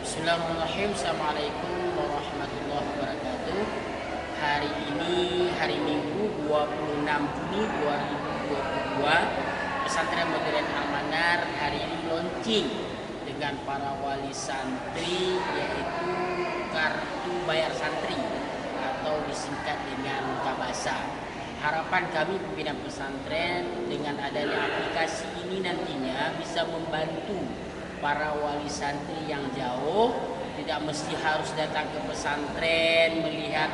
Bismillahirrahmanirrahim. Assalamualaikum warahmatullahi wabarakatuh. Hari ini hari Minggu 26 Juni 2022, Pesantren Modern Al-Manar hari ini launching dengan para wali santri, yaitu kartu bayar santri atau disingkat dengan Kabasa. Harapan kami pimpinan pesantren dengan adanya aplikasi ini nantinya bisa membantu para wali santri yang jauh, tidak mesti harus datang ke pesantren melihat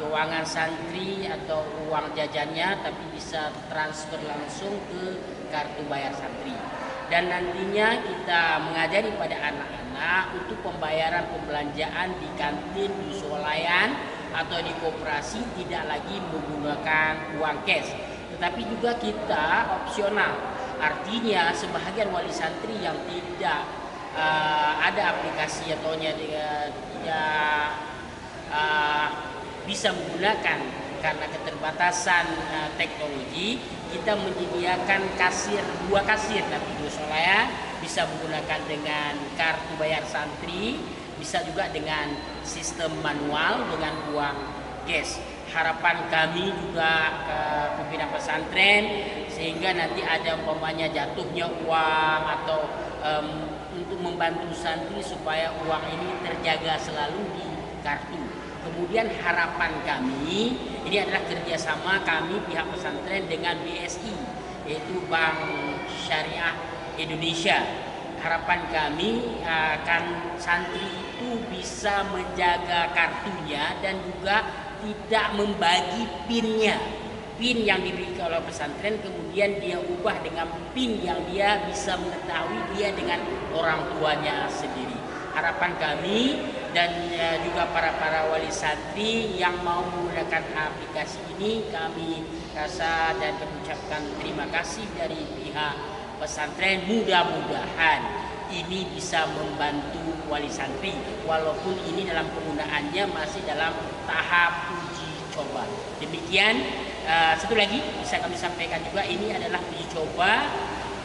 keuangan santri atau uang jajannya, tapi bisa transfer langsung ke kartu bayar santri. Dan nantinya kita mengajari pada anak-anak untuk pembayaran pembelanjaan di kantin, di swalayan atau di koperasi tidak lagi menggunakan uang cash, tetapi juga kita opsional. Artinya sebahagian wali santri yang tidak ada aplikasi atau tidak bisa menggunakan karena keterbatasan teknologi, kita menyediakan dua kasir nanti di swalayan, bisa menggunakan dengan kartu bayar santri, bisa juga dengan sistem manual dengan uang cash. Harapan kami juga ke pimpinan pesantren, sehingga nanti ada umpamanya jatuhnya uang atau untuk membantu santri supaya uang ini terjaga selalu di kartu. Kemudian harapan kami, ini adalah kerjasama kami pihak pesantren dengan BSI, yaitu Bank Syariah Indonesia. Harapan kami akan santri itu bisa menjaga kartunya dan juga tidak membagi pinnya, pin yang diberikan oleh pesantren kemudian dia ubah dengan pin yang dia bisa mengetahui dia dengan orang tuanya sendiri. Harapan kami dan juga para wali santri yang mau menggunakan aplikasi ini, kami rasa dan mengucapkan terima kasih dari pihak pesantren. Mudah-mudahan ini bisa membantu wali santri, walaupun ini dalam penggunaannya masih dalam tahap uji coba. Demikian, satu lagi bisa kami sampaikan juga, ini adalah uji coba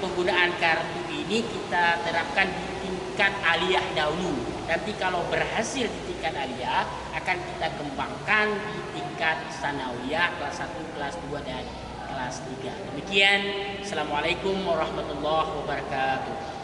penggunaan kartu ini kita terapkan di tingkat aliyah dahulu. Nanti kalau berhasil di tingkat aliyah akan kita kembangkan di tingkat sanawiyah kelas 1, kelas 2 dan kelas 3. Demikian, Assalamualaikum warahmatullahi wabarakatuh.